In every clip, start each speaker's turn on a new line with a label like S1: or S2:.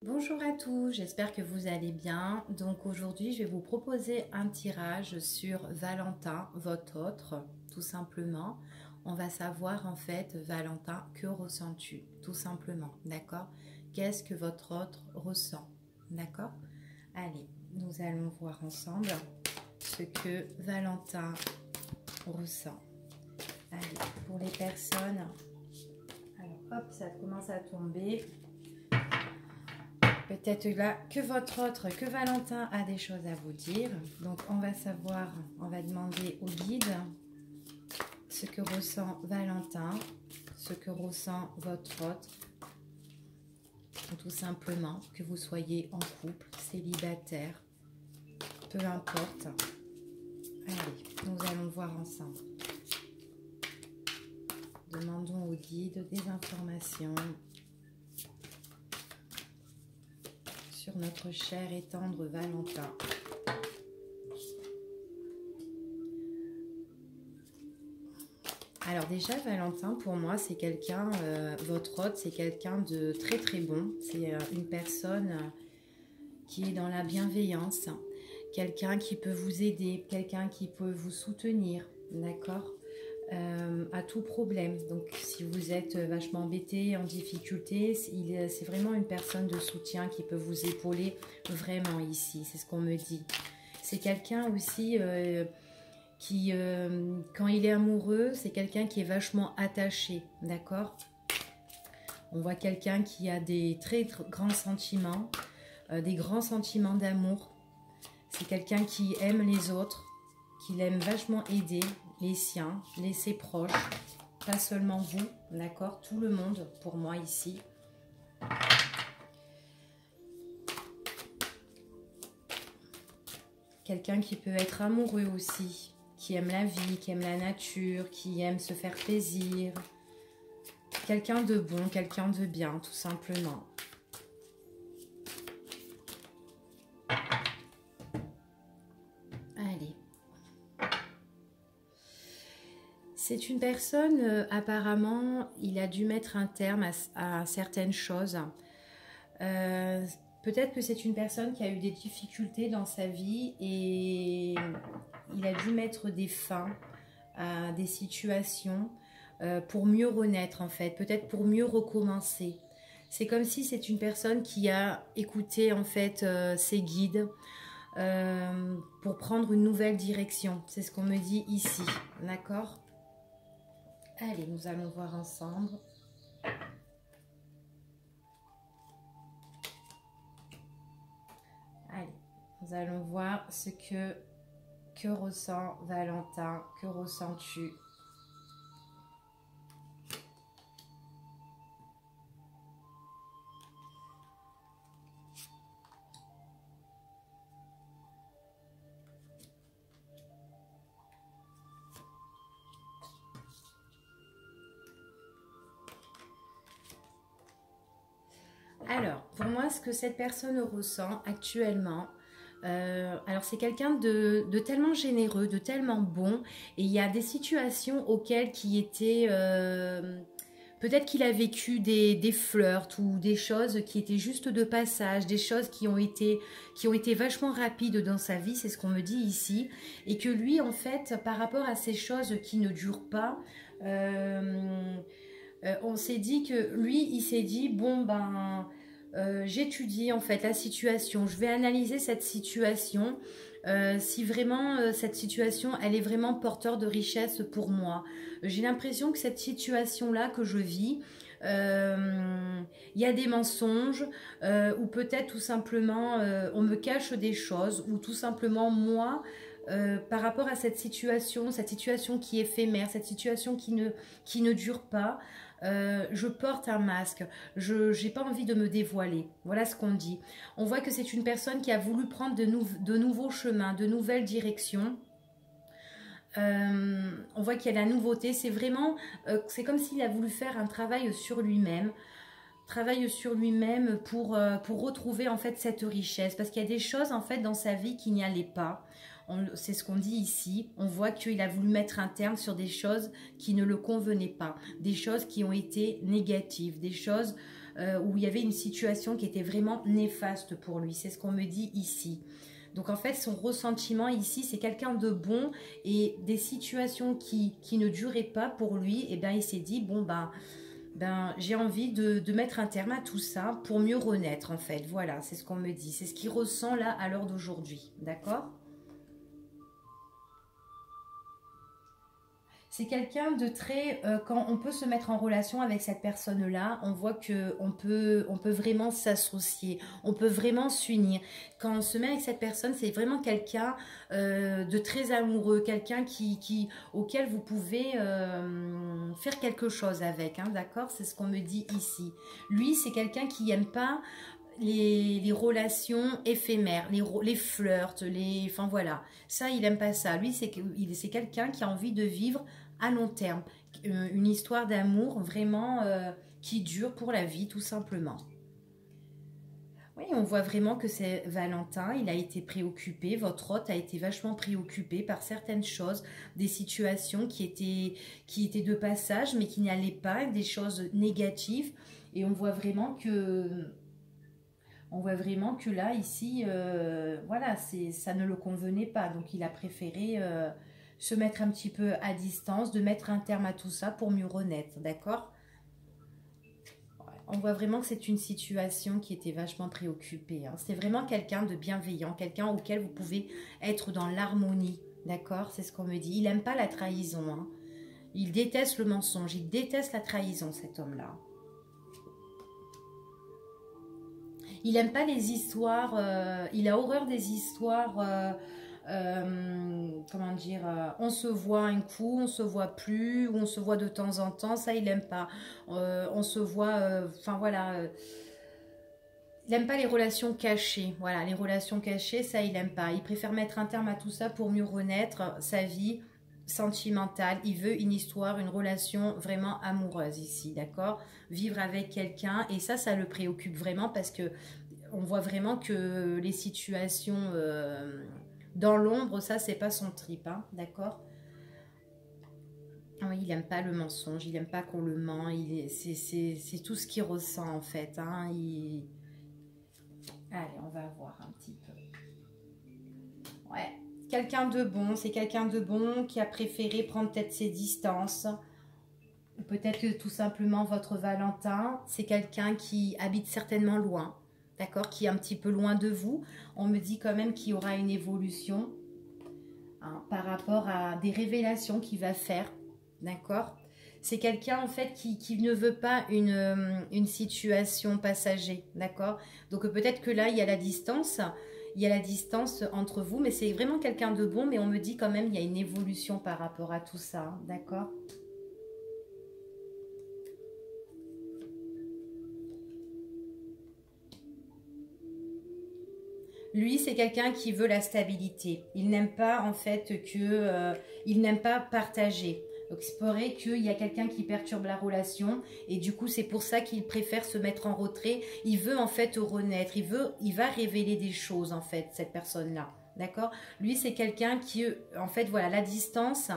S1: Bonjour à tous, j'espère que vous allez bien. Donc aujourd'hui, je vais vous proposer un tirage sur Valentin, votre autre, tout simplement. On va savoir en fait, Valentin, que ressens-tu, tout simplement, d'accord? Qu'est-ce que votre autre ressent, d'accord? Allez, nous allons voir ensemble ce que Valentin ressent. Allez, pour les personnes, alors hop, ça commence à tomber. Peut-être là que votre autre, que Valentin a des choses à vous dire. Donc on va savoir, on va demander au guide ce que ressent Valentin, ce que ressent votre autre. Tout simplement, que vous soyez en couple, célibataire, peu importe. Allez, nous allons voir ensemble. Demandons au guide des informations sur notre cher et tendre Valentin. Alors déjà, Valentin, pour moi, c'est quelqu'un, votre hôte, c'est quelqu'un de très très bon. C'est une personne qui est dans la bienveillance, quelqu'un qui peut vous aider, quelqu'un qui peut vous soutenir, d'accord, à tout problème. Donc si vous êtes vachement embêté, en difficulté, c'est vraiment une personne de soutien qui peut vous épauler vraiment ici, c'est ce qu'on me dit. C'est quelqu'un aussi qui, quand il est amoureux, c'est quelqu'un qui est vachement attaché, d'accord? On voit quelqu'un qui a des très grands sentiments, des grands sentiments d'amour. C'est quelqu'un qui aime les autres, qui aime vachement aider les siens, ses proches, pas seulement vous, d'accord? Tout le monde pour moi ici. Quelqu'un qui peut être amoureux aussi, qui aime la vie, qui aime la nature, qui aime se faire plaisir. Quelqu'un de bon, quelqu'un de bien, tout simplement. Allez. C'est une personne, apparemment, il a dû mettre un terme à certaines choses. Peut-être que c'est une personne qui a eu des difficultés dans sa vie et il a dû mettre des fins à des situations pour mieux renaître en fait, peut-être pour mieux recommencer. C'est comme si c'est une personne qui a écouté en fait ses guides pour prendre une nouvelle direction. C'est ce qu'on me dit ici, d'accord? Allez, nous allons voir ensemble. Allez, nous allons voir ce que ressent Valentin, que ressens-tu? Alors, pour moi, ce que cette personne ressent actuellement, alors c'est quelqu'un de tellement généreux, de tellement bon, et il y a des situations auxquelles qui étaient... peut-être qu'il a vécu des flirts ou des choses qui étaient juste de passage, des choses qui ont été vachement rapides dans sa vie, c'est ce qu'on me dit ici, et que lui, en fait, par rapport à ces choses qui ne durent pas, on s'est dit que lui, il s'est dit, bon ben, j'étudie en fait la situation, je vais analyser cette situation, si vraiment cette situation, elle est vraiment porteur de richesse pour moi. J'ai l'impression que cette situation-là que je vis, il y a des mensonges, ou peut-être tout simplement on me cache des choses, ou tout simplement moi, par rapport à cette situation qui est éphémère, cette situation qui ne dure pas, je porte un masque, je n'ai pas envie de me dévoiler. Voilà ce qu'on dit. On voit que c'est une personne qui a voulu prendre de nouveaux chemins, de nouvelles directions. On voit qu'il y a la nouveauté. C'est vraiment, c'est comme s'il a voulu faire un travail sur lui-même. Travaille sur lui-même pour retrouver en fait cette richesse. Parce qu'il y a des choses en fait dans sa vie qui n'y allaient pas. C'est ce qu'on dit ici. On voit qu'il a voulu mettre un terme sur des choses qui ne le convenaient pas. Des choses qui ont été négatives. Des choses où il y avait une situation qui était vraiment néfaste pour lui. C'est ce qu'on me dit ici. Donc en fait, son ressentiment ici, c'est quelqu'un de bon et des situations qui ne duraient pas pour lui, et bien il s'est dit, bon ben j'ai envie de mettre un terme à tout ça pour mieux renaître en fait. Voilà, c'est ce qu'on me dit. C'est ce qu'il ressent là à l'heure d'aujourd'hui. D'accord ? C'est quelqu'un de très... quand on peut se mettre en relation avec cette personne-là, on voit qu'on on peut vraiment s'associer, on peut vraiment s'unir. Quand on se met avec cette personne, c'est vraiment quelqu'un de très amoureux, quelqu'un auquel vous pouvez faire quelque chose avec, hein, d'accord? C'est ce qu'on me dit ici. Lui, c'est quelqu'un qui n'aime pas les relations éphémères, les flirts, enfin voilà, ça il aime pas ça. Lui c'est quelqu'un qui a envie de vivre à long terme, une histoire d'amour vraiment qui dure pour la vie tout simplement. Oui, on voit vraiment que c'est Valentin, il a été préoccupé, votre hôte a été vachement préoccupé par certaines choses, des situations qui étaient de passage mais qui n'allaient pas, des choses négatives et on voit vraiment que là, ici, voilà, ça ne le convenait pas. Donc, il a préféré se mettre un petit peu à distance, de mettre un terme à tout ça pour mieux renaître, d'accord? On voit vraiment que c'est une situation qui était vachement préoccupée, hein. C'est vraiment quelqu'un de bienveillant, quelqu'un auquel vous pouvez être dans l'harmonie, d'accord? C'est ce qu'on me dit. Il n'aime pas la trahison, hein. Il déteste le mensonge, il déteste la trahison, cet homme-là. Il n'aime pas les histoires, il a horreur des histoires, comment dire, on se voit un coup, on se voit plus, ou on se voit de temps en temps, ça il n'aime pas. On se voit, enfin voilà, il n'aime pas les relations cachées, voilà, les relations cachées, ça il n'aime pas. Il préfère mettre un terme à tout ça pour mieux renaître sa vie sentimentale. Il veut une histoire, une relation vraiment amoureuse ici, d'accord? Vivre avec quelqu'un, et ça le préoccupe vraiment parce que on voit vraiment que les situations dans l'ombre, ça c'est pas son trip, hein, d'accord? Oui, il n'aime pas le mensonge, il n'aime pas qu'on le ment, c'est tout ce qu'il ressent en fait, hein, Allez, on va voir un petit peu. Ouais, quelqu'un de bon, c'est quelqu'un de bon qui a préféré prendre peut-être ses distances. Ou peut-être que tout simplement votre Valentin, c'est quelqu'un qui habite certainement loin, d'accord, qui est un petit peu loin de vous. On me dit quand même qu'il y aura une évolution, hein, par rapport à des révélations qu'il va faire, d'accord. C'est quelqu'un en fait qui ne veut pas une situation passager, d'accord. Donc peut-être que là, il y a la distance. Il y a la distance entre vous, mais c'est vraiment quelqu'un de bon, mais on me dit quand même qu'il y a une évolution par rapport à tout ça, hein, d'accord. Lui, c'est quelqu'un qui veut la stabilité. Il n'aime pas en fait il n'aime pas partager. Donc il se pourrait qu'il y a quelqu'un qui perturbe la relation et du coup c'est pour ça qu'il préfère se mettre en retrait. Il veut en fait renaître. Il va révéler des choses en fait, cette personne-là. D'accord? Lui, c'est quelqu'un qui en fait voilà, la distance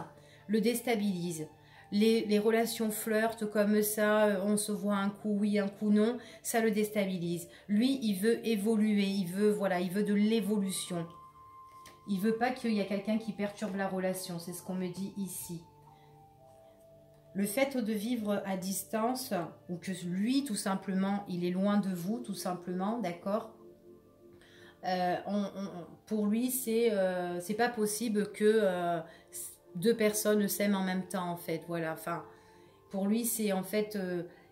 S1: le déstabilise. Les relations flirtent comme ça, on se voit un coup oui, un coup non, ça le déstabilise. Lui, il veut évoluer, voilà, il veut de l'évolution. Il veut pas qu'il y ait quelqu'un qui perturbe la relation, c'est ce qu'on me dit ici. Le fait de vivre à distance, ou que lui, tout simplement, il est loin de vous, tout simplement, d'accord, pour lui, c'est pas possible que deux personnes s'aiment en même temps, en fait, voilà, enfin, pour lui, c'est en fait,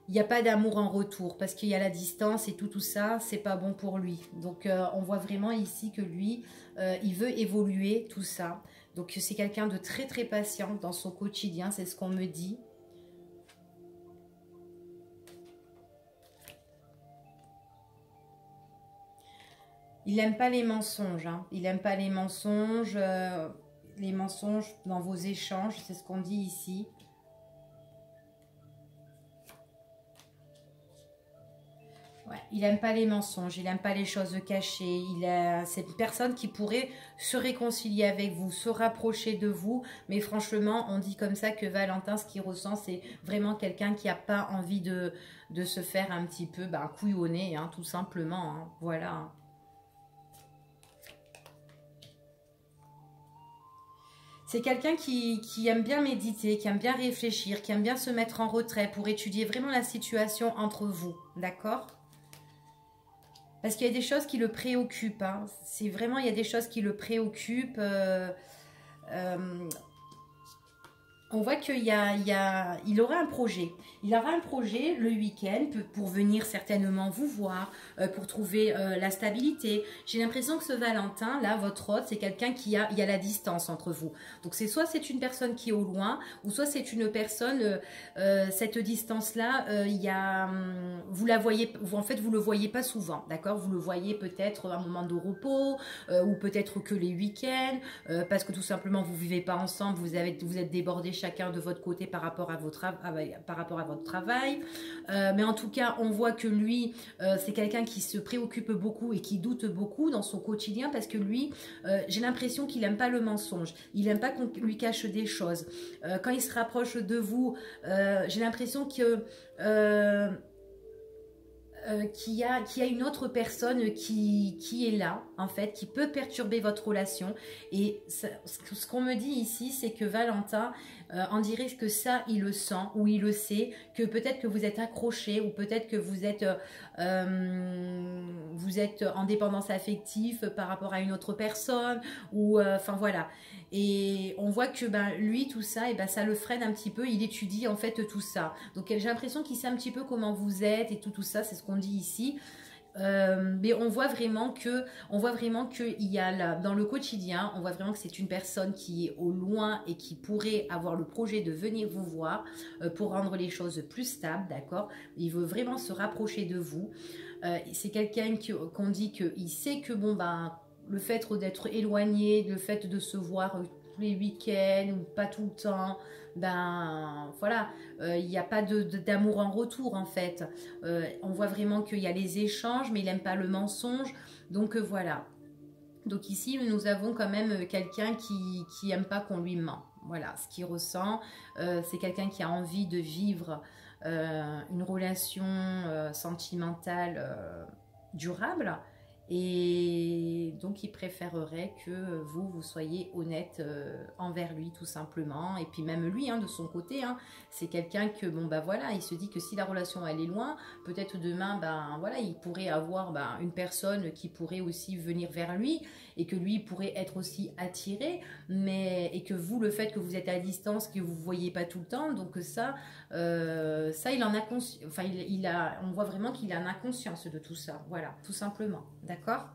S1: il n'y a pas d'amour en retour, parce qu'il y a la distance et tout ça, c'est pas bon pour lui. Donc, on voit vraiment ici que lui, il veut évoluer, tout ça. Donc, c'est quelqu'un de très, très patient dans son quotidien, c'est ce qu'on me dit. Il n'aime pas les mensonges, hein. Il n'aime pas les mensonges dans vos échanges, c'est ce qu'on dit ici. Ouais. il aime pas les mensonges, il aime pas les choses cachées. C'est une personne qui pourrait se réconcilier avec vous, se rapprocher de vous. Mais franchement, on dit comme ça que Valentin, ce qu'il ressent, c'est vraiment quelqu'un qui n'a pas envie de se faire un petit peu couillonner, hein, tout simplement. Hein, voilà. C'est quelqu'un qui aime bien méditer, qui aime bien réfléchir, qui aime bien se mettre en retrait pour étudier vraiment la situation entre vous. D'accord? Parce qu'il y a des choses qui le préoccupent. Hein. C'est vraiment, il y a des choses qui le préoccupent. Euh, on voit il aura un projet. Il aura un projet le week-end pour venir certainement vous voir, pour trouver la stabilité. J'ai l'impression que ce Valentin, là, votre hôte, c'est quelqu'un il y a la distance entre vous. Donc soit c'est une personne qui est au loin, ou soit c'est une personne, cette distance-là, vous la voyez, en fait, vous le voyez pas souvent, d'accord? Vous le voyez peut-être à un moment de repos, ou peut-être que les week-ends, parce que tout simplement vous vivez pas ensemble, vous êtes débordés chacun de votre côté par rapport à votre travail. Mais en tout cas, on voit que lui, c'est quelqu'un qui se préoccupe beaucoup et qui doute beaucoup dans son quotidien parce que lui, j'ai l'impression qu'il n'aime pas le mensonge. Il n'aime pas qu'on lui cache des choses. Quand il se rapproche de vous, j'ai l'impression que... qu'il y a une autre personne qui est là, en fait, qui peut perturber votre relation. Et ce qu'on me dit ici, c'est que Valentin, on dirait que ça, il le sent ou il le sait, que peut-être que vous êtes accroché ou peut-être que vous êtes en dépendance affective par rapport à une autre personne ou enfin voilà. Et on voit que lui, tout ça, et ça le freine un petit peu. Il étudie en fait tout ça. Donc j'ai l'impression qu'il sait un petit peu comment vous êtes et tout ça. C'est ce qu'on dit ici. Mais on voit vraiment que il y a là, dans le quotidien, on voit vraiment que c'est une personne qui est au loin et qui pourrait avoir le projet de venir vous voir pour rendre les choses plus stables, d'accord? Il veut vraiment se rapprocher de vous. C'est quelqu'un qu'on dit qu'il sait que le fait d'être éloigné, le fait de se voir tous les week-ends ou pas tout le temps, voilà, il n'y a pas d'amour en retour en fait. On voit vraiment qu'il y a les échanges, mais il n'aime pas le mensonge. Donc voilà. Donc ici, nous avons quand même quelqu'un qui n'aime pas qu'on lui ment. Voilà, ce qu'il ressent, c'est quelqu'un qui a envie de vivre une relation sentimentale durable. Et donc il préférerait que vous soyez honnête envers lui tout simplement. Et puis même lui de son côté, c'est quelqu'un que voilà, il se dit que si la relation elle est loin, peut-être demain voilà, il pourrait avoir une personne qui pourrait aussi venir vers lui et que lui pourrait être aussi attiré, et que vous, le fait que vous êtes à distance, que vous ne voyez pas tout le temps, donc ça il en a conscience, enfin on voit vraiment qu'il en a conscience de tout ça, voilà, tout simplement, d'accord?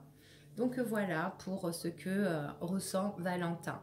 S1: Donc voilà pour ce que ressent Valentin.